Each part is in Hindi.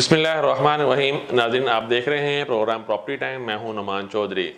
बिस्मिल्लाहिर्रहमानिर्रहीम। नाज़रीन, आप देख रहे हैं प्रोग्राम प्रॉपर्टी टाइम। मैं हूं नुमान चौधरी।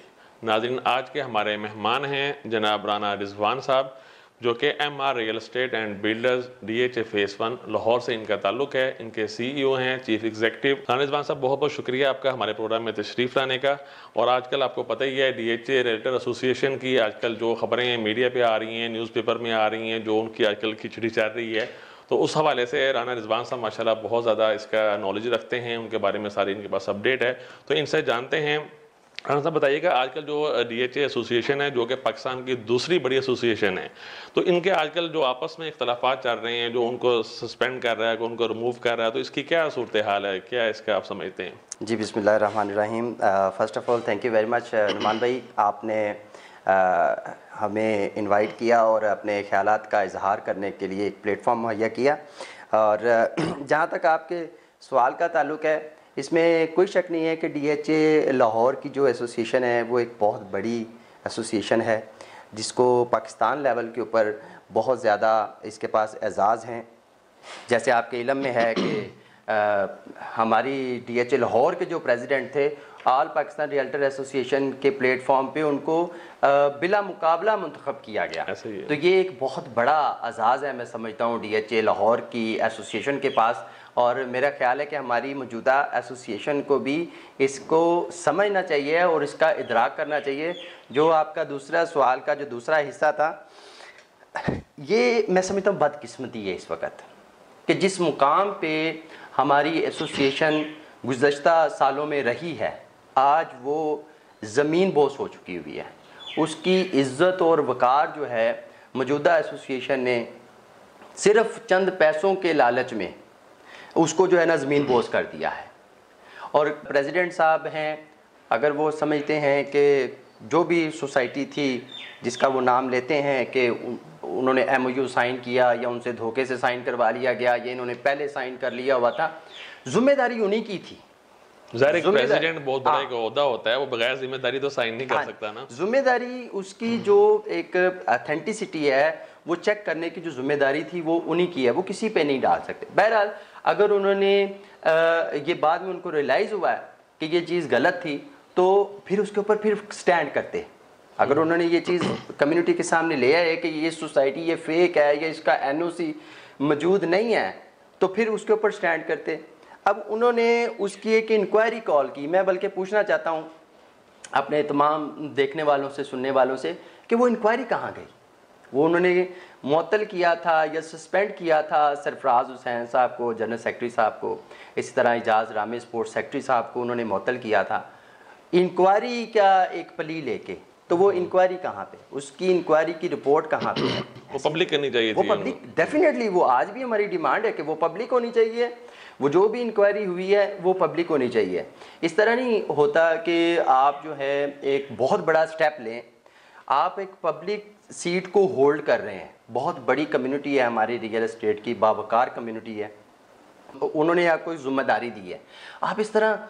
नाज़रीन, आज के हमारे मेहमान हैं जनाब राना रिजवान साहब, जो कि MR real estate and builders DHA face 1 Lahore से इनका ताल्लुक है। इनके CEO हैं, चीफ एग्जीक्यूटिव। राना रिजवान साहब, बहुत बहुत शुक्रिया आपका हमारे प्रोग्राम में तशरीफ़ लाने का। और आजकल आपको पता ही है DHA रियल्टर एसोसिएशन की आजकल जो खबरें मीडिया पे आ रही हैं, न्यूज़पेपर में आ रही हैं, जो उनकी आजकल खिचड़ी चल रही है, तो उस हवाले से राना रिजवान साहब माशाल्लाह बहुत ज़्यादा इसका नॉलेज रखते हैं, उनके बारे में सारी इनके पास अपडेट है। तो इनसे जानते हैं। राना साहब, बताइएगा, आजकल जो DHA एसोसिएशन है, जो कि पाकिस्तान की दूसरी बड़ी एसोसिएशन है, तो इनके आजकल जो आपस में इख्तलाफात चल रहे हैं, जो उनको सस्पेंड कर रहा है, उनको रिमूव कर रहा है, तो इसकी क्या सूरत हाल है, क्या इसका आप समझते हैं? जी, बिस्मिल्लाहिर्रहमानिर्रहीम। First of all thank you very much Numan भाई, आपने हमें इनवाइट किया और अपने ख़यालात का इजहार करने के लिए एक प्लेटफॉर्म मुहैया किया। और जहाँ तक आपके सवाल का ताल्लुक़ है, इसमें कोई शक नहीं है कि DHA लाहौर की जो एसोसिएशन है वो एक बहुत बड़ी एसोसिएशन है, जिसको पाकिस्तान लेवल के ऊपर बहुत ज़्यादा इसके पास एजाज़ हैं। जैसे आपके इल्म में है कि हमारी DHA लाहौर के जो प्रेसिडेंट थे, ऑल पाकिस्तान रियल्टर एसोसिएशन के प्लेटफॉर्म पे उनको बिला मुकाबला मुंतखब किया गया। तो ये एक बहुत बड़ा एजाज़ है, मैं समझता हूँ, DHA लाहौर की एसोसिएशन के पास। और मेरा ख्याल है कि हमारी मौजूदा एसोसिएशन को भी इसको समझना चाहिए और इसका इदराक करना चाहिए। जो आपका दूसरा सवाल का जो दूसरा हिस्सा था, ये मैं समझता हूँ बदकिस्मती है इस वक्त कि जिस मुकाम पे हमारी एसोसिएशन गुज़श्ता सालों में रही है, आज वो ज़मीन बोस हो चुकी हुई है। उसकी इज़्ज़त और वक़ार जो है मौजूदा एसोसिएशन ने सिर्फ़ चंद पैसों के लालच में उसको जो है ना ज़मीन बोस कर दिया है। और प्रेसिडेंट साहब हैं, अगर वो समझते हैं कि जो भी सोसाइटी थी जिसका वो नाम लेते हैं कि उन्होंने MOU साइन किया या उनसे धोखे से साइन करवा लिया गया या इन्होंने पहले साइन कर लिया हुआ था, जिम्मेदारी उन्हीं की थी। प्रेसिडेंट बहुत बड़ा एक ओहदा होता है, वो बगैर जिम्मेदारी तो साइन नहीं कर सकता ना। जिम्मेदारी उसकी जो एक ऑथेंटिसिटी है वो चेक करने की जो जिम्मेदारी थी वो उन्हीं की है, वो किसी पे नहीं डाल सकते। बहरहाल, अगर उन्होंने ये बाद में उनको रियलाइज़ हुआ है कि ये चीज़ गलत थी, तो फिर उसके ऊपर फिर स्टैंड करते। अगर उन्होंने ये चीज़ कम्युनिटी के सामने ले आए कि ये सोसाइटी ये फेक है या इसका NOC मौजूद नहीं है, तो फिर उसके ऊपर स्टैंड करते। अब उन्होंने उसकी एक इंक्वायरी कॉल की। मैं बल्कि पूछना चाहता हूँ अपने तमाम देखने वालों से, सुनने वालों से, कि वो इंक्वायरी कहाँ गई? वो उन्होंने मुअत्तल किया था या सस्पेंड किया था सरफराज हुसैन साहब को, जनरल सेक्रेटरी साहब को, इसी तरह एजाज़ रामी स्पोर्ट सेक्रेटरी साहब को उन्होंने मुअत्तल किया था इंक्वायरी का एक प्ली लेके। तो वो इंक्वायरी कहाँ पे, उसकी इंक्वायरी की रिपोर्ट कहाँ पे है? वो पब्लिक करनी चाहिए। वो पब्लिक डेफिनेटली, वो आज भी हमारी डिमांड है कि वो पब्लिक होनी चाहिए। वो जो भी इंक्वायरी हुई है वो पब्लिक होनी चाहिए। इस तरह नहीं होता कि आप जो है एक बहुत बड़ा स्टेप लें, आप एक पब्लिक सीट को होल्ड कर रहे हैं। बहुत बड़ी कम्युनिटी है हमारी रियल एस्टेट की, बावकार कम्युनिटी है, उन्होंने आपको जिम्मेदारी दी है। आप इस तरह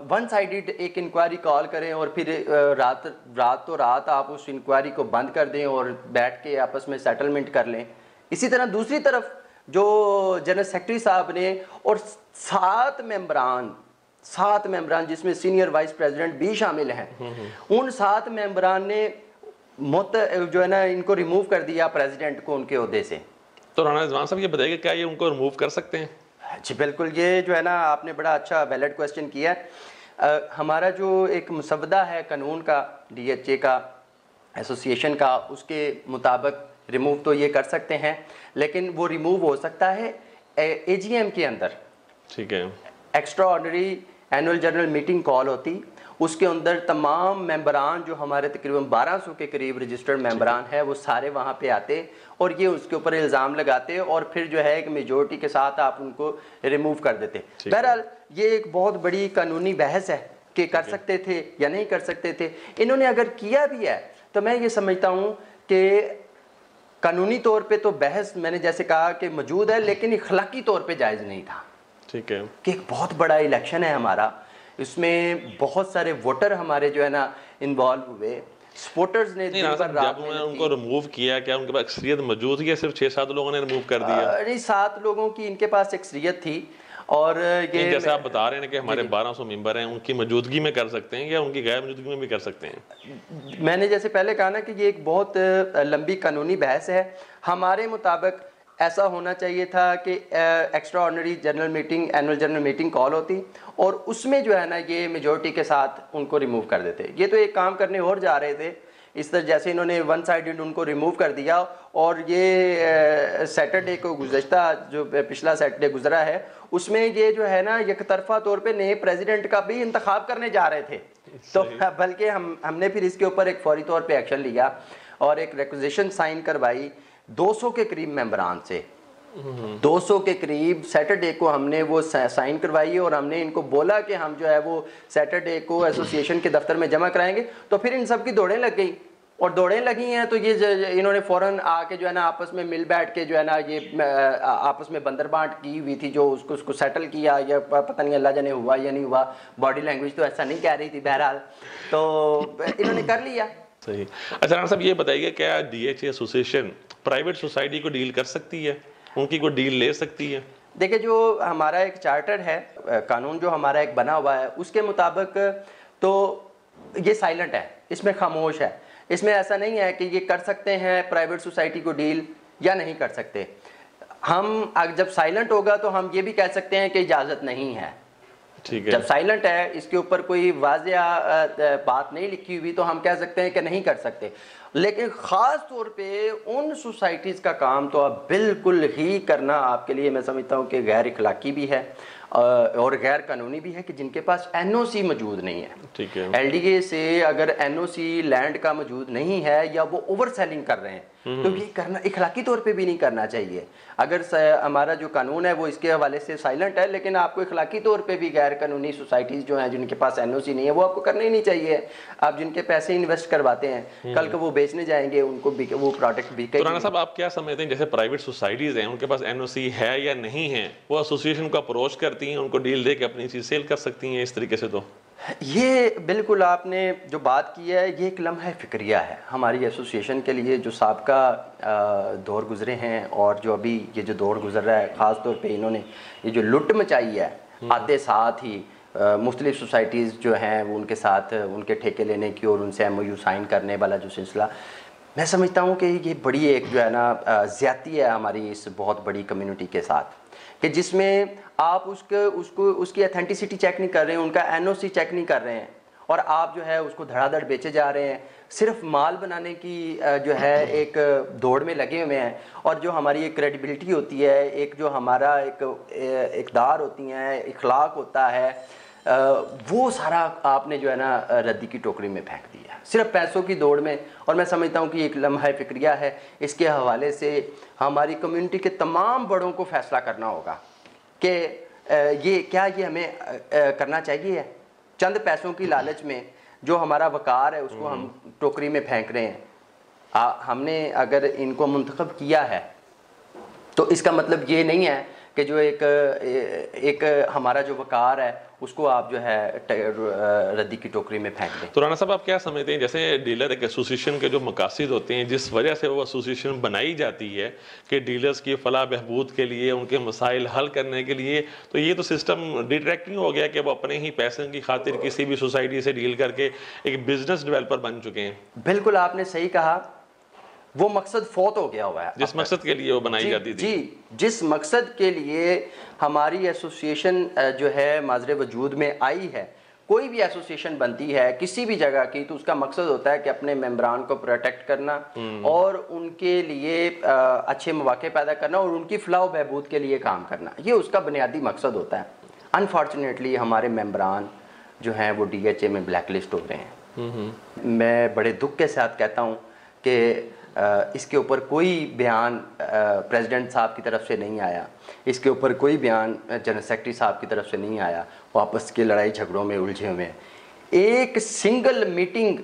वन साइडेड एक इंक्वायरी कॉल करें और फिर रात आप उस इंक्वायरी को बंद कर दें और बैठ के आपस में सेटलमेंट कर लें। इसी तरह दूसरी तरफ जो जनरल सेक्रेटरी साहब ने और 7 मेंबरान जिसमें सीनियर वाइस प्रेसिडेंट भी शामिल हैं, उन 7 मेंबरान ने जो है ना इनको रिमूव कर दिया प्रेसिडेंट को उनके ओहदे से। तो राना रिजवान साहब, ये बताइए क्या ये उनको रिमूव कर सकते हैं? जी बिल्कुल, ये जो है ना आपने बड़ा अच्छा वैलिड क्वेश्चन किया है। हमारा जो एक मसवदा है कानून का DHA का एसोसिएशन का, उसके मुताबिक रिमूव तो ये कर सकते हैं, लेकिन वो रिमूव हो सकता है AGM के अंदर। ठीक है। Extra ordinary annual general meeting call होती, उसके अंदर तमाम मेंबरान जो हमारे तकरीबन 1200 के करीब रजिस्टर्ड मेंबरान हैं, वो सारे वहाँ पे आते और ये उसके ऊपर इल्ज़ाम लगाते और फिर जो है एक मेजोरिटी के साथ आप उनको रिमूव कर देते। बहरहाल, ये एक बहुत बड़ी कानूनी बहस है कि कर सकते थे या नहीं कर सकते थे। इन्होंने अगर किया भी है तो मैं ये समझता हूँ कि कानूनी तौर पे तो बहस मैंने जैसे कहा कि मौजूद है, लेकिन अखलाकी तौर पे जायज़ नहीं था। ठीक है कि एक बहुत बड़ा इलेक्शन है हमारा, इसमें बहुत सारे वोटर हमारे जो है ना इन्वॉल्व हुए, सपोर्टर्स ने उनको रिमूव किया, क्या उनके पास अक्सरियत मौजूद थी या सिर्फ 6-7 लोगों ने रिमूव कर दिया? नहीं, 7 लोगों की इनके पास अक्सरियत थी और ये जैसे आप बता रहे हैं कि हमारे 1200 मेंबर हैं, उनकी मौजूदगी में कर सकते हैं या उनकी गैर मौजूदगी में भी कर सकते हैं? मैंने जैसे पहले कहा ना कि ये एक बहुत लंबी कानूनी बहस है। हमारे मुताबिक ऐसा होना चाहिए था कि extra ordinary general meeting, annual general meeting call होती और उसमें जो है ना ये मेजोरिटी के साथ उनको रिमूव कर देते। ये तो एक काम करने और जा रहे थे इस तरह, जैसे इन्होंने वन साइडेड उनको रिमूव कर दिया। और ये सैटरडे को गुज़श्ता जो पिछला सैटरडे गुजरा है उसमें ये जो है ना एक तरफा तौर पे नए प्रेसिडेंट का भी इंतखाब करने जा रहे थे। तो बल्कि हमने फिर इसके ऊपर एक फौरी तौर पे एक्शन लिया और एक रिक्वेजिशन साइन करवाई 200 के करीब मेंबरान से। 200 के करीब सैटरडे को हमने वो साइन करवाई और हमने इनको बोला कि हम जो है वो सैटरडे को एसोसिएशन के दफ्तर में जमा कराएंगे। तो फिर इन सब की दौड़ें लग गई और दौड़ें लगी हैं तो ये इन्होंने फ़ौरन आके जो है ना आपस में मिल बैठ के जो है ना ये आपस में बंदरबांट की हुई थी जो उसको सेटल किया, या पता नहीं अल्लाह जाने हुआ या नहीं हुआ। बॉडी लैंग्वेज तो ऐसा नहीं कह रही थी, बहरहाल तो इन्होंने कर लिया। सही। अच्छा राणा साहब, ये बताइए क्या DHA एसोसिएशन प्राइवेट सोसाइटी को डील कर सकती है, उनकी कोई डील ले सकती है? देखिए, जो हमारा एक चार्टर है, कानून जो हमारा एक बना हुआ है उसके मुताबिक तो ये साइलेंट है, इसमें खामोश है। इसमें ऐसा नहीं है कि ये कर सकते हैं प्राइवेट सोसाइटी को डील या नहीं कर सकते। हम जब साइलेंट होगा तो हम ये भी कह सकते हैं कि इजाज़त नहीं है। ठीक है। जब साइलेंट है, इसके ऊपर कोई वाज़ेह बात नहीं लिखी हुई, तो हम कह सकते हैं कि नहीं कर सकते। लेकिन ख़ास तौर पे उन सोसाइटीज़ का काम तो अब बिल्कुल ही करना आपके लिए मैं समझता हूँ कि गैर इखलाकी भी है और गैर कानूनी भी है कि जिनके पास NOC मौजूद नहीं है। ठीक है। LDA से अगर NOC लैंड का मौजूद नहीं है या वो ओवर सेलिंग कर रहे हैं तो ये करना इखलाकी तौर पे भी नहीं करना चाहिए। अगर हमारा जो कानून है वो इसके हवाले से साइलेंट है, लेकिन आपको इखलाकी तौर पे भी गैर कानूनी सोसाइटीज़ जो हैं जिनके पास NOC नहीं है वो आपको करना ही नहीं चाहिए। आप जिनके पैसे इन्वेस्ट करवाते हैं कल को वो बेचने जाएंगे, उनको वो प्रोडक्ट बिके। तो राणा साहब, आप क्या समझते हैं जैसे प्राइवेट सोसाइटीज़ हैं उनके पास NOC है या नहीं है, वो एसोसिएशन को अप्रोच करती हैं, उनको डील दे के अपनी चीज़ सेल कर सकती हैं इस तरीके से? तो ये बिल्कुल आपने जो बात की है ये एक लम्हा फ़िक्रिया है हमारी एसोसिएशन के लिए। जो साबका दौर गुजरे हैं और जो अभी ये जो दौर गुजर रहा है, ख़ास तौर पे इन्होंने ये जो लुट मचाई है आते साथ ही मुख्तलिफ सोसाइटीज़ जो हैं वो उनके साथ उनके ठेके लेने की और उनसे MOU साइन करने वाला जो सिलसिला, मैं समझता हूँ कि ये बड़ी एक जो है ना ज़्यादती है हमारी इस बहुत बड़ी कम्युनिटी के साथ, कि जिसमें आप उसकी अथेंटिसिटी चेक नहीं कर रहे हैं, उनका NOC चेक नहीं कर रहे हैं और आप जो है उसको धड़ाधड़ बेचे जा रहे हैं, सिर्फ माल बनाने की जो है एक दौड़ में लगे हुए हैं। और जो हमारी एक क्रेडिबिलिटी होती है, एक जो हमारा एक इक़दार होती हैं, इखलाक होता है, वो सारा आपने जो है ना रद्दी की टोकरी में फेंक दिया सिर्फ पैसों की दौड़ में। और मैं समझता हूँ कि एक लम्हा फ़िक्रिया है। इसके हवाले से हमारी कम्युनिटी के तमाम बड़ों को फ़ैसला करना होगा कि ये हमें करना चाहिए। चंद पैसों की लालच में जो हमारा वक़ार है उसको हम टोकरी में फेंक रहे हैं। हमने अगर इनको मुंतखब किया है तो इसका मतलब ये नहीं है कि जो एक हमारा जो वक़ार है उसको आप जो है रद्दी की टोकरी में फेंक दें। तो राणा साहब, आप क्या समझते हैं जैसे डीलर एक एसोसिएशन के जो मकासद होते हैं, जिस वजह से वो एसोसिएशन बनाई जाती है कि डीलर्स की फलाह बहबूद के लिए, उनके मसाइल हल करने के लिए, तो ये तो सिस्टम डिट्रैक्टिंग हो गया कि वो अपने ही पैसे की खातिर किसी भी सोसाइटी से डील करके एक बिजनेस डेवलपर बन चुके हैं। बिल्कुल आपने सही कहा, वो मकसद फौत हो गया हुआ है जिस मकसद के लिए वो बनाई जाती थी। जी, जिस मकसद के लिए हमारी एसोसिएशन जो है माजरे वजूद में आई है, कोई भी एसोसिएशन बनती है किसी भी जगह की तो उसका मकसद होता है कि अपने मेंबरान को प्रोटेक्ट करना और उनके लिए अच्छे मौके पैदा करना और उनकी फलाह बहबूद के लिए काम करना, ये उसका बुनियादी मकसद होता है। अनफॉर्चुनेटली हमारे मेंबरान जो हैं वो DHA में ब्लैक लिस्ट हो रहे हैं। मैं बड़े दुख के साथ कहता हूँ कि इसके ऊपर कोई बयान प्रेसिडेंट साहब की तरफ से नहीं आया, इसके ऊपर कोई बयान जनरल सेक्रेटरी साहब की तरफ से नहीं आया। वो आपस के लड़ाई झगड़ों में उलझे हुए हैं। एक सिंगल मीटिंग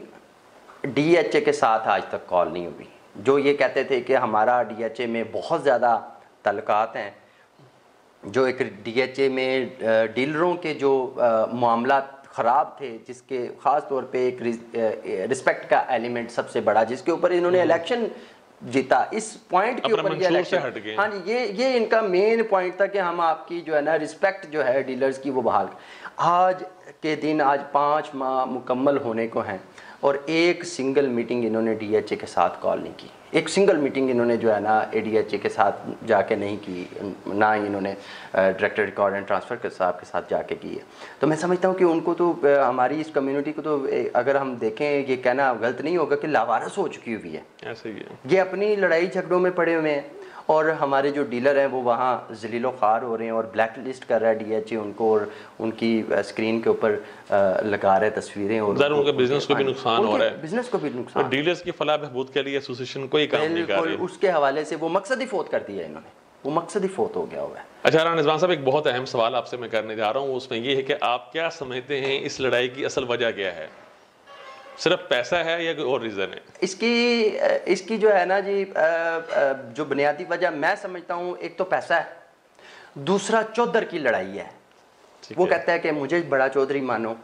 DHA के साथ आज तक कॉल नहीं हुई। जो ये कहते थे कि हमारा DHA में बहुत ज़्यादा तल्लुकात हैं, जो एक DHA में डीलरों के जो मामला ख़राब थे, जिसके ख़ास तौर पे एक रिस्पेक्ट का एलिमेंट सबसे बड़ा, जिसके ऊपर इन्होंने इलेक्शन जीता। इस पॉइंट के ऊपर ये इलेक्शन, हाँ जी, ये इनका मेन पॉइंट था कि हम आपकी जो है ना रिस्पेक्ट जो है डीलर्स की वो बहाल। आज के दिन आज 5 माह मुकम्मल होने को हैं और एक सिंगल मीटिंग इन्होंने डीएचए के साथ कॉल नहीं की। एक सिंगल मीटिंग इन्होंने जो है ना एडीएचए के साथ जाके नहीं की, ना ही इन्होंने डायरेक्टर रिकॉर्ड एंड ट्रांसफ़र के साथ जाके की है। तो मैं समझता हूँ कि उनको तो हमारी इस कम्युनिटी को तो अगर हम देखें ये कहना गलत नहीं होगा कि लावारस हो चुकी हुई है। ऐसे ही है, ये अपनी लड़ाई झगड़ों में पड़े हुए हैं और हमारे जो डीलर हैं वो वहाँ जलीलो ख़ार हो रहे हैं और ब्लैक लिस्ट कर रहा है डीएचए उनको और उनकी स्क्रीन के ऊपर लगा रहे तस्वीरें और उनके बिजनेस को भी नुकसान हो रहा है, बिजनेस को भी नुकसान। डीलर्स की फलाह बहबूद के लिए एसोसिएशन कोई काम नहीं कर रही है। उसके हवाले से वो मकसद ही फोत कर दिया इन्होंने, वो मकसद ही फोत हो गया हुआ है। अच्छा रिजवान साहब, एक बहुत अहम सवाल आपसे मैं करने जा रहा हूँ, उसमें ये है कि आप क्या समझते हैं इस लड़ाई की असल वजह क्या है? सिर्फ पैसा है या कोई और रीज़न है? इसकी जो है ना जी जो बुनियादी वजह मैं समझता हूँ, एक तो पैसा है, दूसरा चौधर की लड़ाई है। वो कहता है कि मुझे बड़ा चौधरी मानो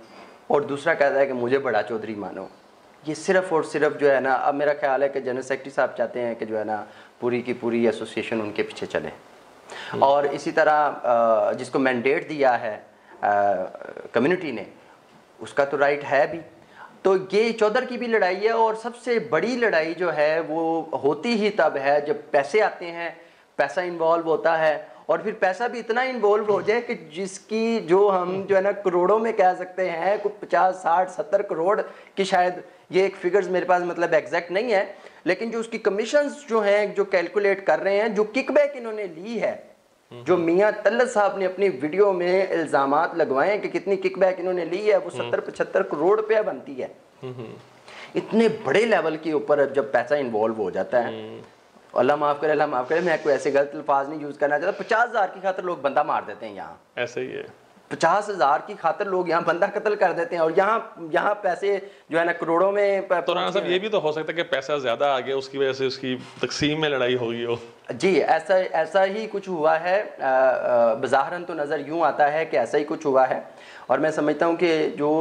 और दूसरा कहता है कि मुझे बड़ा चौधरी मानो। ये सिर्फ और सिर्फ जो है ना, अब मेरा ख्याल है कि जनरल सेक्रेटरी साहब चाहते हैं कि जो है ना पूरी की पूरी एसोसिएशन उनके पीछे चले और इसी तरह जिसको मैंडेट दिया है कम्युनिटी ने, उसका तो राइट है भी। तो ये चौधर की भी लड़ाई है और सबसे बड़ी लड़ाई जो है वो होती ही तब है जब पैसे आते हैं, पैसा इन्वॉल्व होता है और फिर पैसा भी इतना इन्वॉल्व हो जाए कि जिसकी जो हम जो है ना करोड़ों में कह सकते हैं, कुछ 50, 60, 70 करोड़ की, शायद ये एक फिगर्स मेरे पास मतलब एग्जैक्ट नहीं है, लेकिन जो उसकी कमीशंस जो हैं जो कैलकुलेट कर रहे हैं, जो किकबैक इन्होंने ली है, जो मियां तल्लत साहब ने अपनी वीडियो में इल्जामात लगवाए कि कितनी किकबैक इन्होंने ली है, वो 70-75 करोड़ रुपया बनती है। इतने बड़े लेवल के ऊपर जब पैसा इन्वॉल्व हो जाता है, अल्लाह माफ करे, मैं कोई ऐसे गलत अल्फाज नहीं यूज करना चाहता, 50,000 की खातिर लोग बंदा मार देते हैं यहाँ, ऐसे ही है, 50,000 की खातिर लोग यहाँ बंदा कत्ल कर देते हैं और यहाँ पैसे जो है ना करोड़ों में। तो राणा साहब ये भी तो हो सकता है कि पैसा ज्यादा आ गया, उसकी वजह से उसकी तकसीम में लड़ाई हो गई हो। जी ऐसा ही कुछ हुआ है, बज़ाहरन तो नज़र यूँ आता है कि ऐसा ही कुछ हुआ है और मैं समझता हूँ कि जो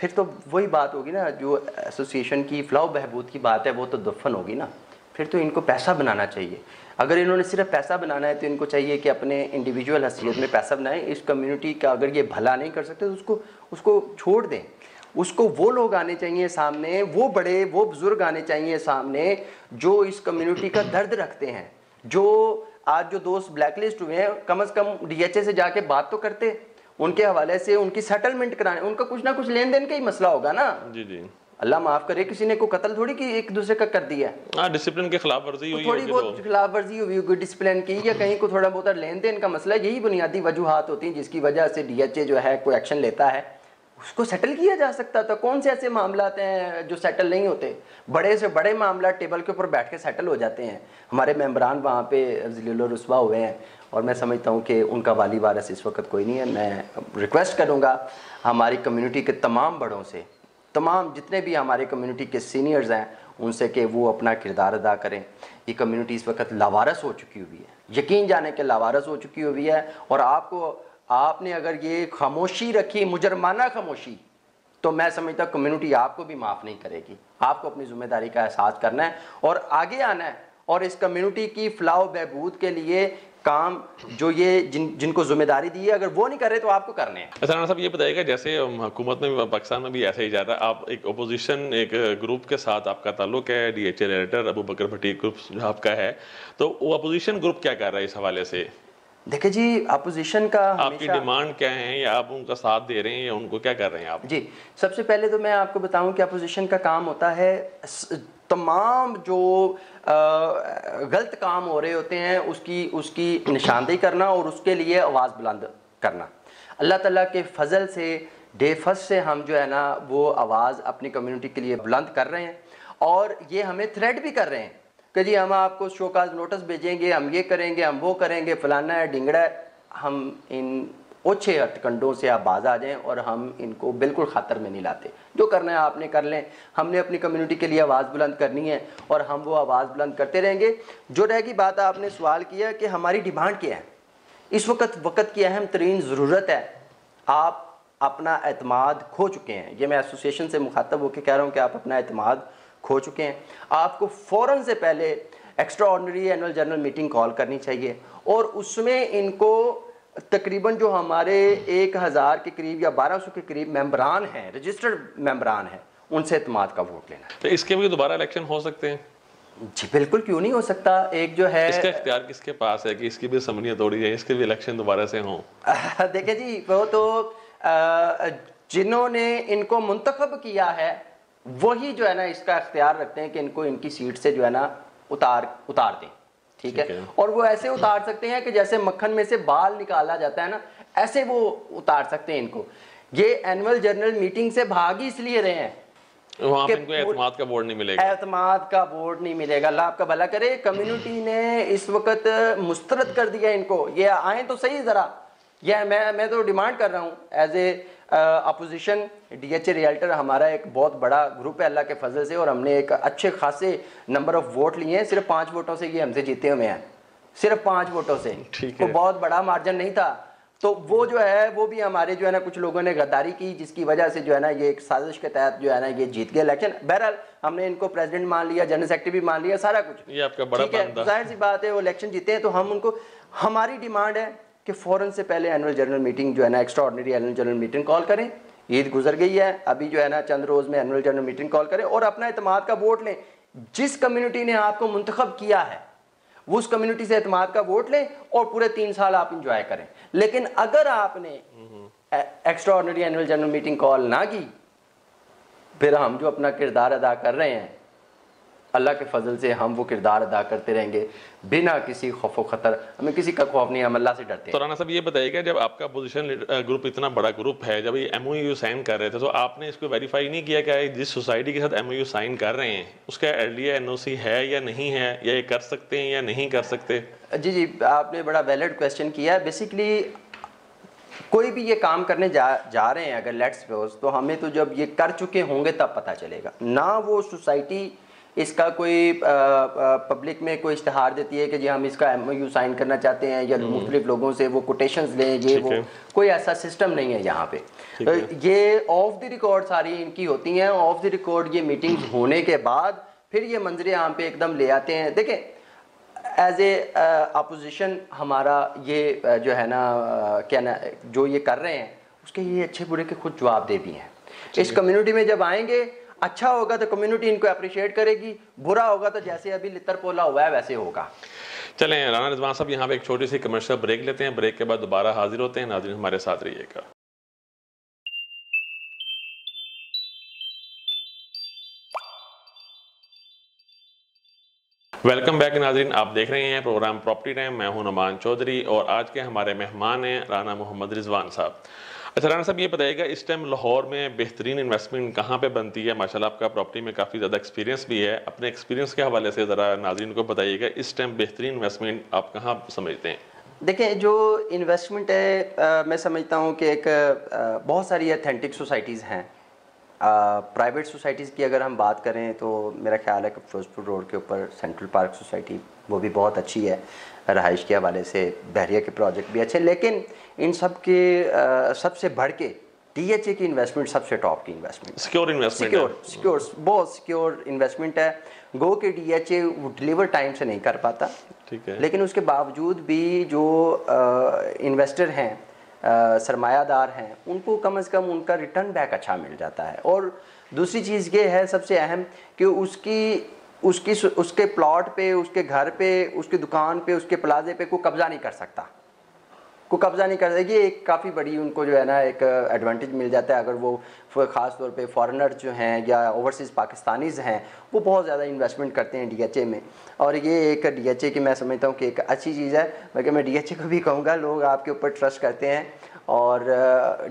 फिर तो वही बात होगी ना, जो एसोसिएशन की फलाह बहबूद की बात है वो तो दफन होगी ना। फिर तो इनको पैसा बनाना चाहिए। अगर इन्होंने सिर्फ पैसा बनाना है तो इनको चाहिए कि अपने इंडिविजुअल हैसियत में पैसा बनाएं। इस कम्युनिटी का अगर ये भला नहीं कर सकते तो उसको छोड़ दें। उसको वो लोग आने चाहिए सामने, वो बड़े वो बुजुर्ग आने चाहिए सामने जो इस कम्युनिटी का दर्द रखते हैं। जो आज जो दोस्त ब्लैकलिस्ट हुए हैं, कम से कम डीएचए से जाके बात तो करते, उनके हवाले से उनकी सेटलमेंट कराने, उनका कुछ ना कुछ लेन देन का ही मसला होगा ना। जी जी, अल्लाह माफ करे, किसी ने को कत्ल थोड़ी कि एक दूसरे का कर दिया है, डिसिप्लिन के खिलाफ वर्जी हुई, थोड़ी बहुत खिलाफ वर्जी हुई होगी डिसिप्लिन की, या कहीं को थोड़ा बहुत लेन देन का मसला। यही बुनियादी वजूहात होती हैं जिसकी वजह से डीएचए जो है कोई एक्शन लेता है। उसको सेटल किया जा सकता था। कौन से ऐसे मामला हैं जो सेटल नहीं होते? बड़े से बड़े मामला टेबल के ऊपर बैठ के सेटल हो जाते हैं। हमारे मेम्बरान वहाँ पे ज़लील व रुस्वा हुए हैं और मैं समझता हूँ कि उनका वाली वारिस इस वक्त कोई नहीं है। मैं रिक्वेस्ट करूँगा हमारी कम्युनिटी के तमाम बड़ों से, तमाम जितने भी हमारे कम्युनिटी के सीनियर्स हैं उनसे कि वो अपना किरदार अदा करें। ये कम्युनिटी इस वक्त लावारस हो चुकी हुई है, यकीन जाने के लावारस हो चुकी हुई है। और आपने अगर ये खामोशी रखी, मुजरमाना खामोशी, तो मैं समझता हूँ कम्युनिटी आपको भी माफ़ नहीं करेगी। आपको अपनी जिम्मेदारी का एहसास करना है और आगे आना है और इस कम्युनिटी की फलाह बहबूद के लिए काम जो ये जिनको जिम्मेदारी दी है, अगर वो नहीं कर रहे तो आपको करने हैं। अच्छा राणा साहब ये बताइएगा, जैसे हुकूमत में पाकिस्तान में भी ऐसा ही जा रहा है, आप एक अपोजिशन एक ग्रुप के साथ आपका ताल्लुक है, डीएचए डायरेक्टर अबू बकर भट्टी ग्रुप जो आपका है, तो वो अपोजिशन ग्रुप क्या कर रहा है इस हवाले से? देखिए जी, अपोजिशन का आपकी डिमांड क्या है, या आप उनका साथ दे रहे हैं या उनको क्या कर रहे हैं आप? जी, सबसे पहले तो मैं आपको बताऊं कि अपोजिशन का काम होता है तमाम जो गलत काम हो रहे होते हैं उसकी निशानदेही करना और उसके लिए आवाज़ बुलंद करना। अल्लाह ताला के फजल से डे फर्स्ट से हम जो है ना वो आवाज़ अपनी कम्युनिटी के लिए बुलंद कर रहे हैं और ये हमें थ्रेट भी कर रहे हैं कि जी हम आपको शोकाज नोटिस भेजेंगे, हम ये करेंगे, हम वो करेंगे, फलाना है ढिंगड़ा है। हम इन ओछे हथकंडों से आप बाज आ जाएं और हम इनको बिल्कुल ख़ातर में नहीं लाते। जो करना है आपने कर लें, हमने अपनी कम्युनिटी के लिए आवाज़ बुलंद करनी है और हम वो आवाज़ बुलंद करते रहेंगे। जो रहेगी बात, आपने सवाल किया कि हमारी डिमांड क्या है। इस वक्त की अहम तरीन ज़रूरत है, आप अपना एतमाद खो चुके हैं। ये मैं एसोसिएशन से मुखातब होकर कह रहा हूँ कि आप अपना एतमाद खो चुके हैं, आपको फ़ौरन से पहले extra ordinary annual general meeting call करनी चाहिए और उसमें इनको तकरीबन जो हमारे 1000 के करीब या 1200 के करीब मेंबरान हैं, रजिस्टर्ड मेंबरान हैं, उनसे एतमाद का वोट लेना। तो इसके भी दोबारा इलेक्शन हो सकते हैं? जी बिल्कुल, क्यों नहीं हो सकता। एक जो है इसका इख्तियार किसके पास है कि इसकी भी असम्बलियां तोड़ी जाए, इसके भी इलेक्शन दोबारा से हों? देखिए जी, वो तो जिन्होंने इनको मुंतखब किया है वही जो है ना इसका इख्तियार रखते हैं कि इनको इनकी सीट से जो है ना उतार दें, ठीक है। और वो ऐसे उतार सकते हैं कि जैसे मक्खन में से बाल निकाला जाता है ना, ऐसे वो उतार सकते हैं इनको। ये एनुअल जनरल मीटिंग से भाग ही इसलिए रहे हैं, वहाँ पे इनको एतमाद का वोट नहीं मिलेगा। एतमाद का वोट नहीं मिलेगा। अल्लाह आपका भला करे। कम्युनिटी ने इस वक्त मुस्तरद कर दिया इनको, ये आए तो सही ज़रा। यह मैं तो डिमांड कर रहा हूँ as a opposition. DHA realtor हमारा एक बहुत बड़ा ग्रुप है अल्लाह के फजल से, और हमने एक अच्छे खासे नंबर ऑफ वोट लिए हैं। सिर्फ 5 वोटों से ये हमसे जीते हुए हैं, सिर्फ 5 वोटों से। तो बहुत बड़ा मार्जिन नहीं था। तो वो जो है वो भी हमारे जो है ना कुछ लोगों ने गद्दारी की, जिसकी वजह से जो है ना ये एक साजिश के तहत जो है ना ये जीत गए इलेक्शन। बहरहाल हमने इनको प्रेसिडेंट मान लिया, जनरल सेक्रेटरी भी मान लिया, सारा कुछ। ये आपका बड़ा बंदा, जाहिर सी बात है वो इलेक्शन जीते हैं, तो हम उनको, हमारी डिमांड है कि फ़ौरन से पहले एनुअल जनरल मीटिंग जो है ना, extra ordinary annual general meeting call करें। ईद गुजर गई है, अभी जो है ना चंद रोज़ में एनुअल जनरल मीटिंग कॉल करें और अपना एतमाद का वोट लें। जिस कम्युनिटी ने आपको मुंतखब किया है वो उस कम्युनिटी से एतमाद का वोट लें और पूरे 3 साल आप इंजॉय करें। लेकिन अगर आपने extra ordinary annual general meeting call ना की, फिर हम जो अपना किरदार अदा कर रहे हैं, अल्लाह के फजल से हम वो किरदार अदा करते रहेंगे बिना किसी खौफ खतर। हमें किसी का खौफ नहीं, हम अल्लाह से डरते हैं। तो राना साहब ये बताइएगा, जब आपका अपोजिशन ग्रुप इतना बड़ा ग्रुप है, जब ये MOU साइन कर रहे थे तो आपने इसको वेरीफाई नहीं किया कि जिस सोसाइटी के साथ MOU साइन कर रहे हैं उसका LDA NOC है या नहीं है, या ये कर सकते हैं या नहीं कर सकते? जी, आपने बड़ा वैलिड क्वेश्चन किया है। बेसिकली कोई भी ये काम करने जा रहे हैं अगर, लेट्स सपोज, तो हमें तो जब ये कर चुके होंगे तब पता चलेगा ना। वो सोसाइटी इसका कोई पब्लिक में कोई इश्तिहार देती है कि जी हम इसका MOU साइन करना चाहते हैं, या मुख्तलिफ लोगों से वो कोटेशंस लें, ये वो, कोई ऐसा सिस्टम नहीं है यहाँ पे। ये ऑफ द रिकॉर्ड सारी इनकी होती हैं। ऑफ द रिकॉर्ड ये मीटिंग्स होने के बाद फिर ये मंजरे आम पे एकदम ले आते हैं। देखें, एज ए अपोजिशन हमारा ये जो है ना क्या ना जो ये कर रहे हैं उसके ये अच्छे बुरे के खुद जवाब दे भी हैं। इस कम्युनिटी में जब आएंगे, अच्छा होगा तो कम्युनिटी इनको अप्रिशिएट करेगी, बुरा होगा तो जैसे अभी लितर पोला हुआ है वैसे होगा। चलें राना रिजवान साहब, यहाँ पे एक छोटी सी कमर्शियल ब्रेक लेते हैं। ब्रेक के बाद दोबारा हाजिर होते हैं। नाज़रीन हमारे साथ रहिएगा। वेलकम बैक नाज़रीन, आप देख रहे हैं प्रोग्राम प्रॉपर्टी टाइम। मैं हूं नुमान चौधरी और आज के हमारे मेहमान हैं राना मोहम्मद रिजवान साहब। अच्छा राना साहब, ये बताइएगा इस टाइम लाहौर में बेहतरीन इन्वेस्टमेंट कहाँ पे बनती है? माशाल्लाह आपका प्रॉपर्टी में काफ़ी ज़्यादा एक्सपीरियंस भी है। अपने एक्सपीरियंस के हवाले से ज़रा नाज़रीन को बताइएगा, इस टाइम बेहतरीन इन्वेस्टमेंट आप कहाँ समझते हैं? देखें, जो इन्वेस्टमेंट है मैं समझता हूँ कि एक बहुत सारी अथेंटिक सोसाइटीज़ हैं। प्राइवेट सोसाइटीज़ की अगर हम बात करें तो मेरा ख्याल है कि फिरोजपुर रोड के ऊपर सेंट्रल पार्क सोसाइटी वो भी बहुत अच्छी है, रहाइश के हवाले से बहरिया के प्रोजेक्ट भी अच्छे। लेकिन इन सब के सबसे बढ़ के DHA की इन्वेस्टमेंट सबसे टॉप की इन्वेस्टमेंट, सिक्योर इन्वेस्टमेंट, सिक्योर बहुत सिक्योर इन्वेस्टमेंट है। गो के DHA वो डिलीवर टाइम से नहीं कर पाता, ठीक है, लेकिन उसके बावजूद भी जो इन्वेस्टर हैं, सरमायादार हैं, उनको कम से कम उनका रिटर्न बैक अच्छा मिल जाता है। और दूसरी चीज़ ये है सबसे अहम कि उसके प्लॉट पे, उसके घर पे, उसकी दुकान पे, उसके प्लाजे पे कोई कब्ज़ा नहीं कर सकता, कोई कब्ज़ा नहीं कर सकता। ये एक काफ़ी बड़ी उनको जो है ना एक एडवांटेज मिल जाता है। अगर वो ख़ास तौर पे फॉरेनर जो हैं या ओवरसीज़ पाकिस्तानीज़ हैं वो बहुत ज़्यादा इन्वेस्टमेंट करते हैं DHA में। और ये एक DHA की मैं समझता हूँ कि एक अच्छी चीज़ है। बल्कि मैं DHA को भी कहूँगा, लोग आपके ऊपर ट्रस्ट करते हैं और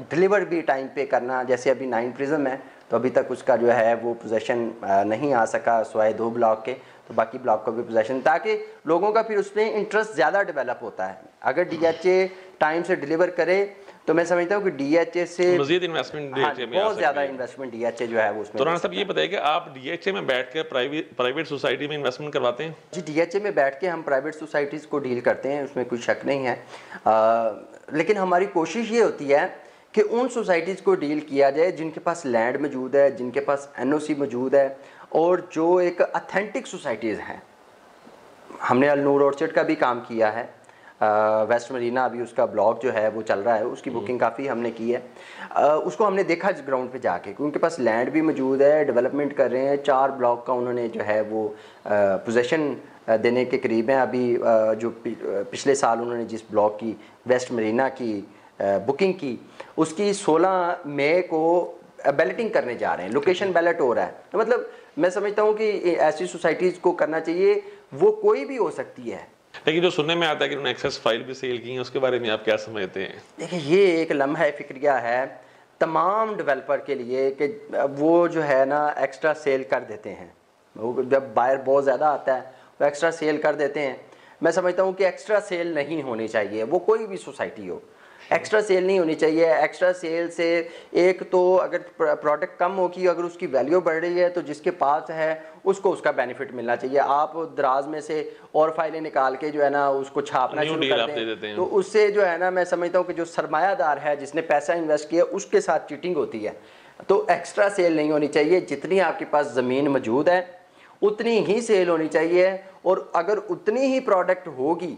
डिलीवर भी टाइम पे करना। जैसे अभी 9 प्रिज्म है तो अभी तक उसका जो है वो पोजेसन नहीं आ सका सिवाय 2 ब्लॉक के, तो बाकी ब्लॉक का भी पोजेसन, ताकि लोगों का फिर उसमें इंटरेस्ट ज़्यादा डेवलप होता है। अगर DHA टाइम से डिलीवर करे तो मैं समझता हूँ कि DHA से मज़ीद इन्वेस्टमेंट DHA में बहुत ज़्यादा इन्वेस्टमेंट DHA जो है वो उसमें। तो राना साहब ये बताइएगा, आप DHA में बैठ के प्राइवेट सोसाइटी में इन्वेस्टमेंट करवाते हैं? जी, DHA में बैठ के हम प्राइवेट सोसाइटीज़ को डील करते हैं, उसमें कोई शक नहीं है। लेकिन हमारी कोशिश ये होती है कि उन सोसाइटीज़ को डील किया जाए जिनके पास लैंड मौजूद है, जिनके पास NOC मौजूद है और जो एक अथेंटिक सोसाइटीज़ हैं, हमने अलनूर ऑर्चर्ड का भी काम किया है, वेस्ट मरीना अभी उसका ब्लॉक जो है वो चल रहा है, उसकी बुकिंग काफ़ी हमने की है। उसको हमने देखा ग्राउंड पे जाके, उनके पास लैंड भी मौजूद है, डेवलपमेंट कर रहे हैं, 4 ब्लॉक का उन्होंने जो है वो पोजेसन देने के करीब हैं। अभी जो पिछले साल उन्होंने जिस ब्लॉक की वेस्ट मरीना की बुकिंग की, उसकी 16 मई को बैलेटिंग करने जा रहे हैं, लोकेशन बैलेट हो रहा है। तो मतलब मैं समझता हूँ कि ऐसी सोसाइटीज़ को करना चाहिए, वो कोई भी हो सकती है। लेकिन जो सुनने में आता है कि उन्होंने एक्सेस फाइल भी सेल की है, उसके बारे में आप क्या समझते हैं? देखिए, ये एक लम्हा फिक्रिया है तमाम डेवलपर के लिए कि वो जो है ना एक्स्ट्रा सेल कर देते हैं। वो जब बायर बहुत ज़्यादा आता है तो एक्स्ट्रा सेल कर देते हैं। मैं समझता हूँ कि एक्स्ट्रा सेल नहीं होनी चाहिए, वो कोई भी सोसाइटी हो, एक्स्ट्रा सेल नहीं होनी चाहिए। एक्स्ट्रा सेल से एक तो अगर प्रोडक्ट कम होगी, अगर उसकी वैल्यू बढ़ रही है तो जिसके पास है उसको उसका बेनिफिट मिलना चाहिए। आप दराज में से और फाइलें निकाल के जो है ना उसको छापना शुरू कर दें तो उससे जो है ना मैं समझता हूँ कि जो सरमायादार है जिसने पैसा इन्वेस्ट किया उसके साथ चीटिंग होती है। तो एक्स्ट्रा सेल नहीं होनी चाहिए। जितनी आपके पास ज़मीन मौजूद है उतनी ही सेल होनी चाहिए, और अगर उतनी ही प्रोडक्ट होगी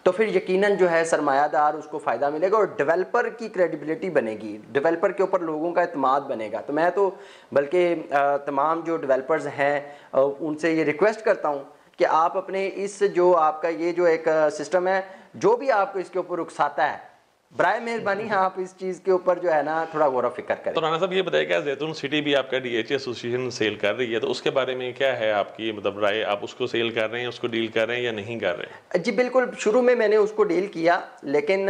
तो फिर यकीनन जो है सरमायादार उसको फ़ायदा मिलेगा और डेवलपर की क्रेडिबिलिटी बनेगी, डेवलपर के ऊपर लोगों का इत्मीनान बनेगा। तो मैं तो बल्कि तमाम जो डेवलपर्स हैं उनसे ये रिक्वेस्ट करता हूँ कि आप अपने इस जो आपका ये जो एक सिस्टम है, जो भी आपको इसके ऊपर रुखसाता है, बराए मेहरबानी आप इस चीज़ के ऊपर जो है ना थोड़ा गौर फिक्र करें। तो राना साहब ये बताइए, क्या जैतून सिटी भी आपका डीएचए एसोसिएशन सेल कर रही है, तो उसके बारे में क्या है आपकी मतलब राय? आप उसको सेल कर रहे हैं, उसको डील कर रहे हैं या नहीं कर रहे हैं? जी बिल्कुल, शुरू में मैंने उसको डील किया, लेकिन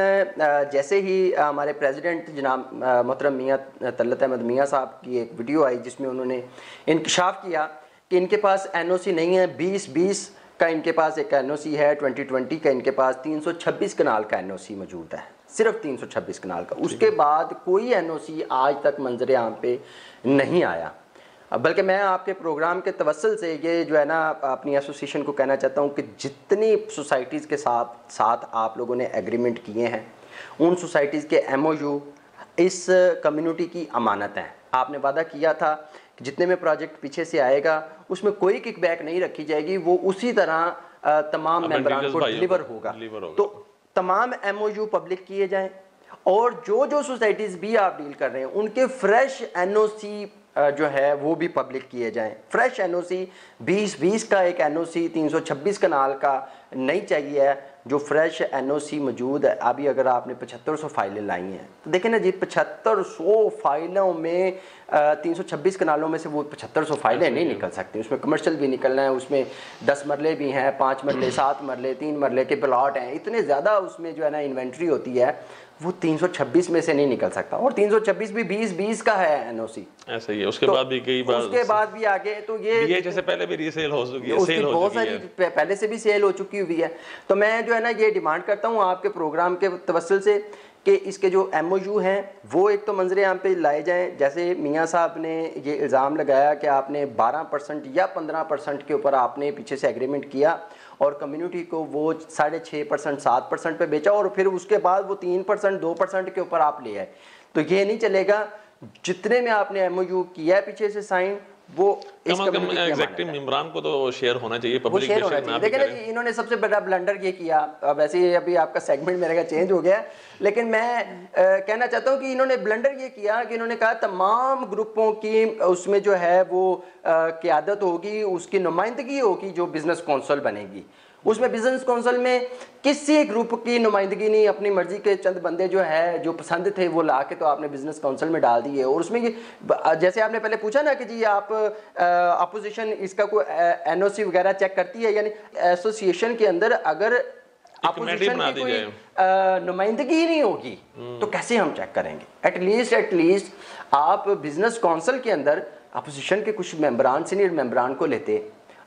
जैसे ही हमारे प्रेसिडेंट जनाब मोहतरम मियाँ तलत अहमद मियाँ साहब की एक वीडियो आई जिसमें उन्होंने इंकशाफ किया कि इनके पास एनओसी नहीं है, 2020 का इनके पास एक एनओसी है, 2020 का इनके पास 326 कनाल का एनओसी मौजूद है, सिर्फ 326 कनाल का। उसके बाद कोई एनओसी आज तक मंजर आम पे नहीं आया। बल्कि मैं आपके प्रोग्राम के तवस्सुल से ये जो है ना अपनी एसोसिएशन को कहना चाहता हूँ कि जितनी सोसाइटीज़ के साथ आप लोगों ने एग्रीमेंट किए हैं, उन सोसाइटीज़ के एमओयू इस कम्युनिटी की अमानत है। आपने वादा किया था कि जितने में प्रोजेक्ट पीछे से आएगा उसमें कोई किकबैक नहीं रखी जाएगी, वो उसी तरह तमाम मेंबरान को डिलीवर होगा। तो तमाम एमओयू पब्लिक किए जाएं, और जो जो सोसाइटीज़ भी आप डील कर रहे हैं उनके फ्रेश एनओसी जो है वो भी पब्लिक किए जाएं। फ्रेश एनओसी 2020 का एक एनओसी 326 कनाल का नहीं चाहिए है। जो फ्रेश एनओसी मौजूद है, अभी अगर आपने 7500 फाइलें लाई हैं तो देखें ना जी, 7500 फाइलों में 326 कनालों में से वो 7500 फाइलें नहीं निकल सकती। उसमें कमर्शियल भी निकलना है, उसमें 10 मरले भी हैं, 5 मरले, 7 मरले, 3 मरले के प्लॉट हैं, इतने ज़्यादा उसमें जो है ना इन्वेंट्री होती है, वो 326 में से नहीं निकल सकता। और 326 भी 2020 का है एनओसी, ऐसा ही है। उसके बाद भी कई बार उसके बाद भी आगे तो ये जैसे पहले भी रीसेल हो चुकी है, उसकी बहुत सारी पहले से भी सेल हो चुकी हुई है। तो मैं जो है ना ये डिमांड करता हूँ आपके प्रोग्राम के तवस्सुल से कि इसके जो एमओयू हैं वो एक तो मंजरे आम पे लाए जाएं। जैसे मियाँ साहब ने ये इल्ज़ाम लगाया कि आपने 12% या 15% के ऊपर आपने पीछे से एग्रीमेंट किया और कम्युनिटी को वो 6.5% 7% पे बेचा, और फिर उसके बाद वो 3% 2% के ऊपर आप ले आए। तो ये नहीं चलेगा। जितने में आपने एमओयू किया है पीछे से साइन, वो एग्जीक्यूटिव मेंबरान को तो शेयर होना चाहिए, पब्लिक शेयर होना चाहिए। देखिए ना जी, इन्होंने सबसे बड़ा ब्लंडर ये किया। वैसे ही अभी आपका सेगमेंट मेरे का चेंज हो गया, लेकिन मैं कहना चाहता हूँ कि इन्होंने ब्लंडर ये किया कि इन्होंने कहा तमाम ग्रुपों की उसमें जो है वो क़यादत होगी, उसकी नुमाइंदगी होगी जो बिजनेस कौंसिल बनेगी। उसमें बिजनेस कौंसिल में किसी ग्रुप की नुमाइंदगी नहीं, अपनी मर्जी के चंद बंदे जो है जो पसंद थे वो ला के तो आपने बिजनेस कौंसिल में डाल दिए। और उसमें ये जैसे आपने पहले पूछा ना कि जी आप अपोजिशन इसका कोई एनओसी वगैरह चेक करती है, यानी एसोसिएशन के अंदर अगर अपोजिशन की कोई नुमाइंदगी ही नहीं होगी तो कैसे हम चेक करेंगे? एटलीस्ट आप बिजनेस कौंसिल के अंदर अपोजिशन के कुछ मेंबरान, सीनियर मेंबरान को लेते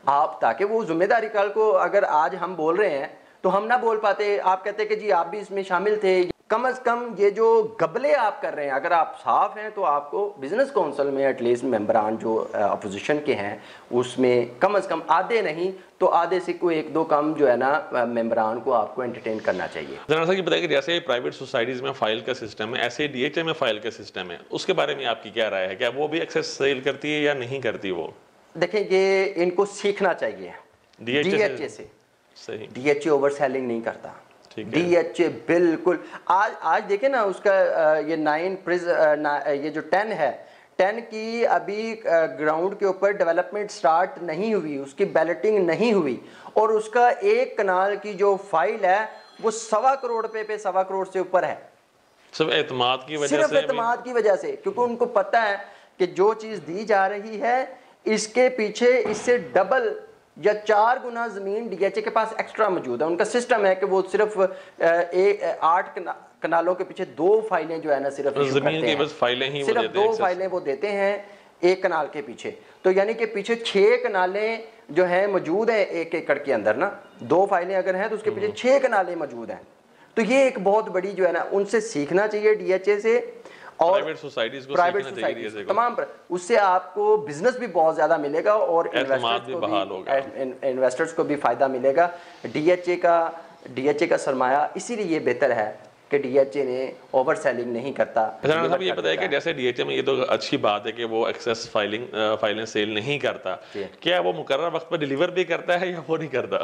आप, ताकि वो जिम्मेदारी कल को अगर आज हम बोल रहे हैं तो हम ना बोल पाते, आप कहते कि जी आप भी इसमें शामिल थे। कम से कम ये जो गबले आप कर रहे हैं, अगर आप साफ हैं तो आपको बिजनेस कौंसिल में एटलीस्ट मेंबरान जो अपोजिशन के हैं उसमें कम से कम आधे नहीं तो आधे से कोई 1-2 कम जो है ना मेंबरान को आपको एंटरटेन करना चाहिए। जनाब साहब ये बताइए कि जैसे प्राइवेट सोसाइटीज़ में फाइल का सिस्टम है, ऐसे डीएचए में फाइल का सिस्टम है, उसके बारे में आपकी क्या राय है? क्या वो भी एक्सेस सेल करती है या नहीं करती? वो देखें ये इनको सीखना चाहिए डीएचए से। सही। डीएचए ओवर सेलिंग नहीं करता। डीएचए बिल्कुल आज देखें ना उसका ये 9 ये जो 10 है, 10 की अभी ग्राउंड के ऊपर डेवलपमेंट स्टार्ट नहीं हुई, उसकी बैलेटिंग नहीं हुई, और उसका एक कनाल की जो फाइल है वो 1.25 करोड़ पे 1.25 करोड़ से ऊपर है। सिर्फ एतमाद की वजह सिर्फ से, एतमाद की वजह से, क्योंकि उनको पता है कि जो चीज़ दी जा रही है इसके पीछे इससे डबल या 4 गुना ज़मीन डीएचए के पास एक्स्ट्रा मौजूद है। उनका सिस्टम है कि वो सिर्फ 8 कनालों के पीछे 2 फाइलें जो है ना सिर्फ ज़मीन की बस फाइलें ही सिर्फ 2 फाइलें वो देते हैं 1 कनाल के पीछे। तो यानी कि पीछे 6 कनालें जो है मौजूद है 1 एकड़ के अंदर ना, 2 फाइलें अगर हैं तो उसके पीछे 6 कनालें मौजूद हैं। तो ये एक बहुत बड़ी जो है ना, उनसे सीखना चाहिए डीएचए से, और प्राइवेट सोसाइटीज तमाम उससे आपको बिजनेस भी बहुत ज्यादा मिलेगा और इन्वेस्टर्स को भी फायदा मिलेगा। डीएचए का सरमाया इसीलिए ये बेहतर है कि डीएचए ने ओवर सेलिंग नहीं करता। अच्छा साहब, ये बताइए कि जैसे डीएचए में ये तो अच्छी बात है कि वो एक्सेस फाइलें सेल नहीं करता, क्या वो मुकर्रर वक्त पर डिलीवर भी करता है या वो नहीं करता?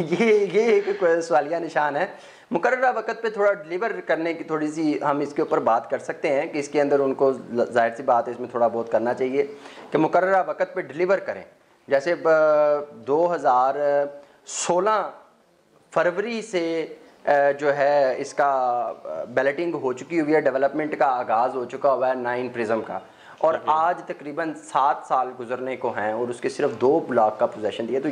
ये एक सवालिया निशान है। मुकर्रर वक्त पे थोड़ा डिलीवर करने की थोड़ी सी हम इसके ऊपर बात कर सकते हैं कि इसके अंदर उनको जाहिर सी बात है इसमें थोड़ा बहुत करना चाहिए कि मुकर्रर वक्त पे डिलीवर करें। जैसे 2016 फरवरी से जो है इसका बैलेटिंग हो चुकी हुई है, डेवलपमेंट का आगाज़ हो चुका हुआ है 9 प्रिज्म का, और आज तकरीबन 7 साल गुजरने को हैं और उसके सिर्फ 2 ब्लॉक का पोजेसन दिया। तो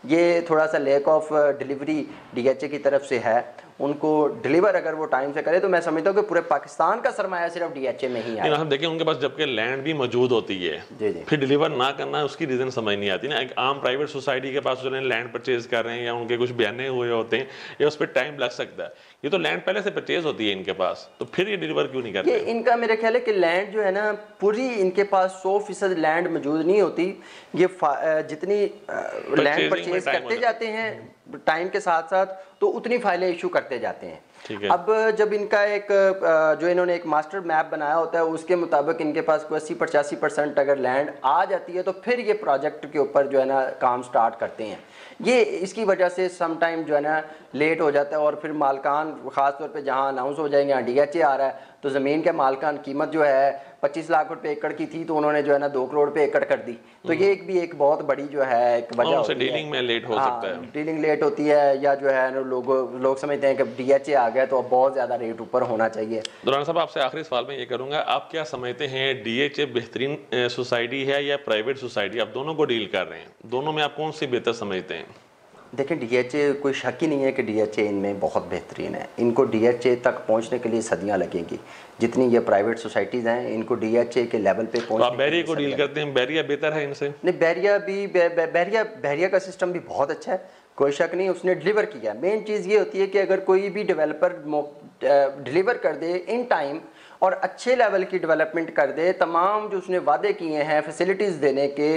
ये थोड़ा सा लैक ऑफ डिलीवरी डीएचए की तरफ से है। उनको डिलीवर अगर वो टाइम से करे तो मैं समझता हूँ कि पूरे पाकिस्तान का सरमाया सिर्फ डीएचए में ही है। हम देखें उनके पास जबकि लैंड भी मौजूद होती है, जी। फिर डिलीवर ना करना उसकी रीज़न समझ नहीं आती ना। एक आम प्राइवेट सोसाइटी के पास जो लैंड परचेज कर रहे हैं या उनके कुछ बयाने हुए होते हैं या उस पर टाइम लग सकता है, ये तो लैंड पहले से परचेज होती है इनके पास, तो फिर ये डिलीवर क्यों नहीं करते? इनका मेरा ख्याल है कि लैंड जो है ना पूरी इनके पास 100% लैंड मौजूद नहीं होती। ये जितनी लैंड परचेज करते जाते हैं टाइम के साथ साथ तो उतनी फाइलें इशू करते जाते हैं। अब जब इनका एक जो इन्होंने एक मास्टर मैप बनाया होता है उसके मुताबिक इनके पास 80-85% अगर लैंड आ जाती है तो फिर ये प्रोजेक्ट के ऊपर जो है ना काम स्टार्ट करते हैं। ये इसकी वजह से सम टाइम जो है ना लेट हो जाता है, और फिर मालकान ख़ास तौर पे जहाँ अनाउंस हो जाएंगे यहाँ डीएचए आ रहा है तो ज़मीन के मालकान कीमत जो है 25 लाख रुपए एकड़ की थी तो उन्होंने जो है ना 2 करोड़ पे एकड़ कर दी। तो ये एक बहुत बड़ी जो है एक वजह होती है। डीलिंग में लेट हो सकता है, डीलिंग लेट होती है, या जो है लोग समझते हैं कि डीएचए आ गया तो अब बहुत ज़्यादा रेट ऊपर होना चाहिए। दुरान साहब, आपसे आखिरी सवाल में ये करूँगा, आप क्या समझते हैं डीएचए बेहतरीन सोसाइटी है या प्राइवेट सोसाइटी? आप दोनों को डील कर रहे हैं, दोनों में आप कौन सी बेहतर समझते हैं? देखें डीएचए कोई शक ही नहीं है कि डीएचए इनमें बहुत बेहतरीन है। इनको डीएचए तक पहुंचने के लिए सदियां लगेंगी। जितनी ये प्राइवेट सोसाइटीज़ हैं इनको डीएचए के लेवल पे पहुंचने आप बैरिया को डील करते हैं, बैरिया बेहतर है इनसे? नहीं, बैरिया का सिस्टम भी बहुत अच्छा है, कोई शक नहीं, उसने डिलीवर किया। मेन चीज़ ये होती है कि अगर कोई भी डेवलपर डिलीवर कर दे इन टाइम और अच्छे लेवल की डेवलपमेंट कर दे, तमाम जो उसने वादे किए हैं फैसिलिटीज़ देने के,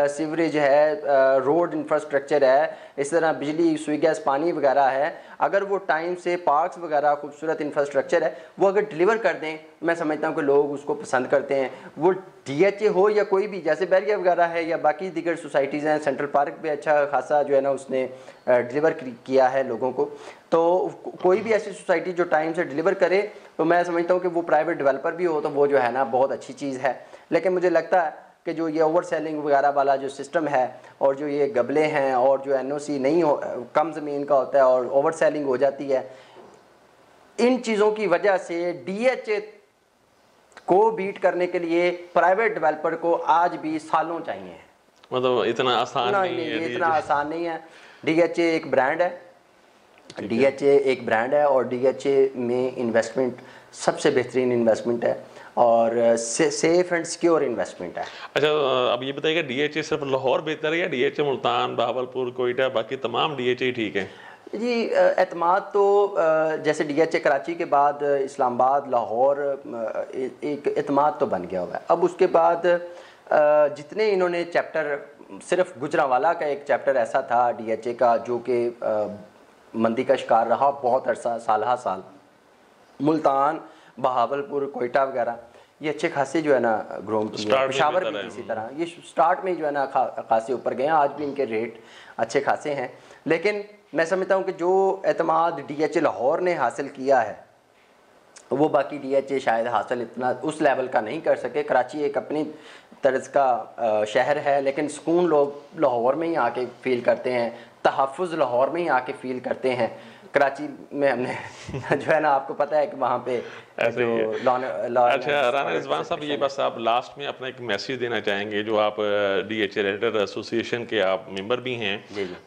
सीवरेज है, रोड इंफ्रास्ट्रक्चर है, इस तरह बिजली सुई गैस पानी वगैरह है, अगर वो टाइम से पार्क्स वगैरह खूबसूरत इंफ्रास्ट्रक्चर है वो अगर डिलीवर कर दें, मैं समझता हूँ कि लोग उसको पसंद करते हैं। वो डीएचए हो या कोई भी, जैसे बैरिया वगैरह है या बाकी दीगर सोसाइटीज़ हैं, सेंट्रल पार्क भी अच्छा खासा जो है ना उसने डिलीवर किया है लोगों को। तो कोई भी ऐसी सोसाइटी जो टाइम से डिलीवर करे तो मैं समझता हूँ कि वो प्राइवेट डेवलपर भी हो तो वो जो है ना बहुत अच्छी चीज़ है। लेकिन मुझे लगता है कि जो ये ओवर सेलिंग वगैरह वाला जो सिस्टम है और जो ये गबले हैं और जो एनओसी नहीं हो, कम ज़मीन का होता है और ओवर सेलिंग हो जाती है, इन चीज़ों की वजह से डीएचए को बीट करने के लिए प्राइवेट डेवलपर को आज भी सालों चाहिए। मतलब इतना आसान नहीं है, इतना आसान नहीं है। डीएचए एक ब्रांड है, डीएचए एक ब्रांड है और डीएचए में इन्वेस्टमेंट सबसे बेहतरीन इन्वेस्टमेंट है और सेफ एंड सिक्योर इन्वेस्टमेंट है। अच्छा, अब ये बताइए डीएचए सिर्फ लाहौर बेहतर है या डीएचए मुल्तान, बहावलपुर, कोयटा, बाकी तमाम डीएचए ठीक है? जी, एतमाद तो जैसे डीएचए कराची के बाद इस्लामाबाद, लाहौर एक एतमाद तो बन गया हुआ है। अब उसके बाद जितने इन्होंने चैप्टर, सिर्फ गुजरांवाला का एक चैप्टर ऐसा था डीएचए का जो कि मंदी का शिकार रहा बहुत अरसा, साल मुल्तान, बहावलपुर, कोयटा वगैरह, ये अच्छे खासे जो है ना ग्रोम किए हैं। पेशावर भी इसी तरह, ये स्टार्ट में जो है ना खासे ऊपर गए हैं, आज भी इनके रेट अच्छे खासे हैं। लेकिन मैं समझता हूँ कि जो एतमाद DHA लाहौर ने हासिल किया है वो बाकी DHA शायद हासिल इतना उस लेवल का नहीं कर सके। कराची एक अपनी तर्ज का शहर है, लेकिन सुकून लोग लाहौर में ही आके फील करते हैं, तहफ़्फ़ुज़ लाहौर में ही आके फील करते हैं। कराची में हमने जो है ना, आपको पता है कि वहाँ पे ऐसे ही है। अच्छा राना रिजवान साहब, ये बस आप लास्ट में अपना एक मैसेज देना चाहेंगे, जो आप DHA रेडर एसोसिएशन के आप मेंबर भी हैं,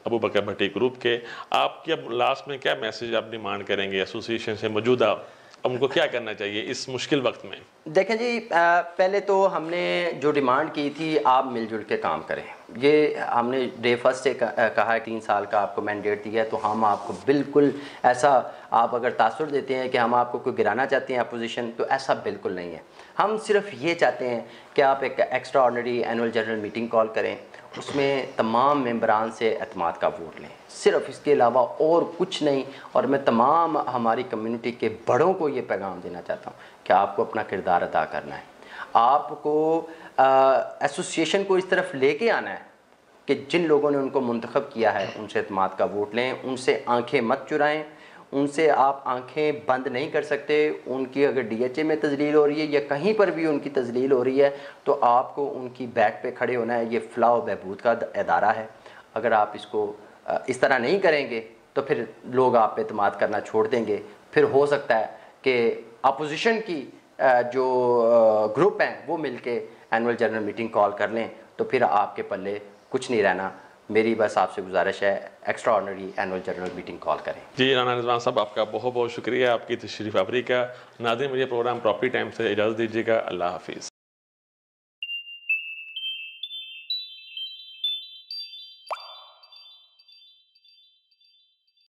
अबू बकर भट्टी ग्रुप के, आपकी अब लास्ट में क्या मैसेज आप डिमांड करेंगे एसोसिएशन से? मौजूदा उनको क्या करना चाहिए इस मुश्किल वक्त में? देखें जी, पहले तो हमने जो डिमांड की थी, आप मिलजुल के काम करें। ये हमने डे फर्स्ट से कहा है, 3 साल का आपको मैंडेट दिया है, तो हम आपको बिल्कुल ऐसा, आप अगर तासुर देते हैं कि हम आपको कोई गिराना चाहते हैं अपोजिशन, तो ऐसा बिल्कुल नहीं है। हम सिर्फ ये चाहते हैं कि आप एक extra ordinary annual general meeting call करें, उसमें तमाम मेंबरान से एतमाद का वोट लें, सिर्फ इसके अलावा और कुछ नहीं। और मैं तमाम हमारी कम्युनिटी के बड़ों को ये पैगाम देना चाहता हूँ कि आपको अपना किरदार अदा करना है, आपको एसोसिएशन को इस तरफ लेके आना है कि जिन लोगों ने उनको मुंतखब किया है उनसे एतमाद का वोट लें, उनसे आंखें मत चुराएं, उनसे आप आंखें बंद नहीं कर सकते। उनकी अगर DHA में तजलील हो रही है या कहीं पर भी उनकी तजलील हो रही है, तो आपको उनकी बैक पे खड़े होना है। ये फलाह व बहबूद का अदारा है, अगर आप इसको इस तरह नहीं करेंगे तो फिर लोग आप पे एतमाद करना छोड़ देंगे। फिर हो सकता है कि अपोजिशन की जो ग्रुप हैं वो मिलके एनुअल जनरल मीटिंग कॉल कर लें, तो फिर आपके पल्ले कुछ नहीं रहना। मेरी बस आपसे गुजारिश है, extra ordinary annual general meeting call करें। जी राना रिजवान साहब, आपका बहुत बहुत शुक्रिया आपकी तशरीफ़ आवरी का। नाज़रीन, मुझे प्रोग्राम प्रॉपर्टी टाइम से इजाज़त दीजिएगा। अल्लाह हाफिज़।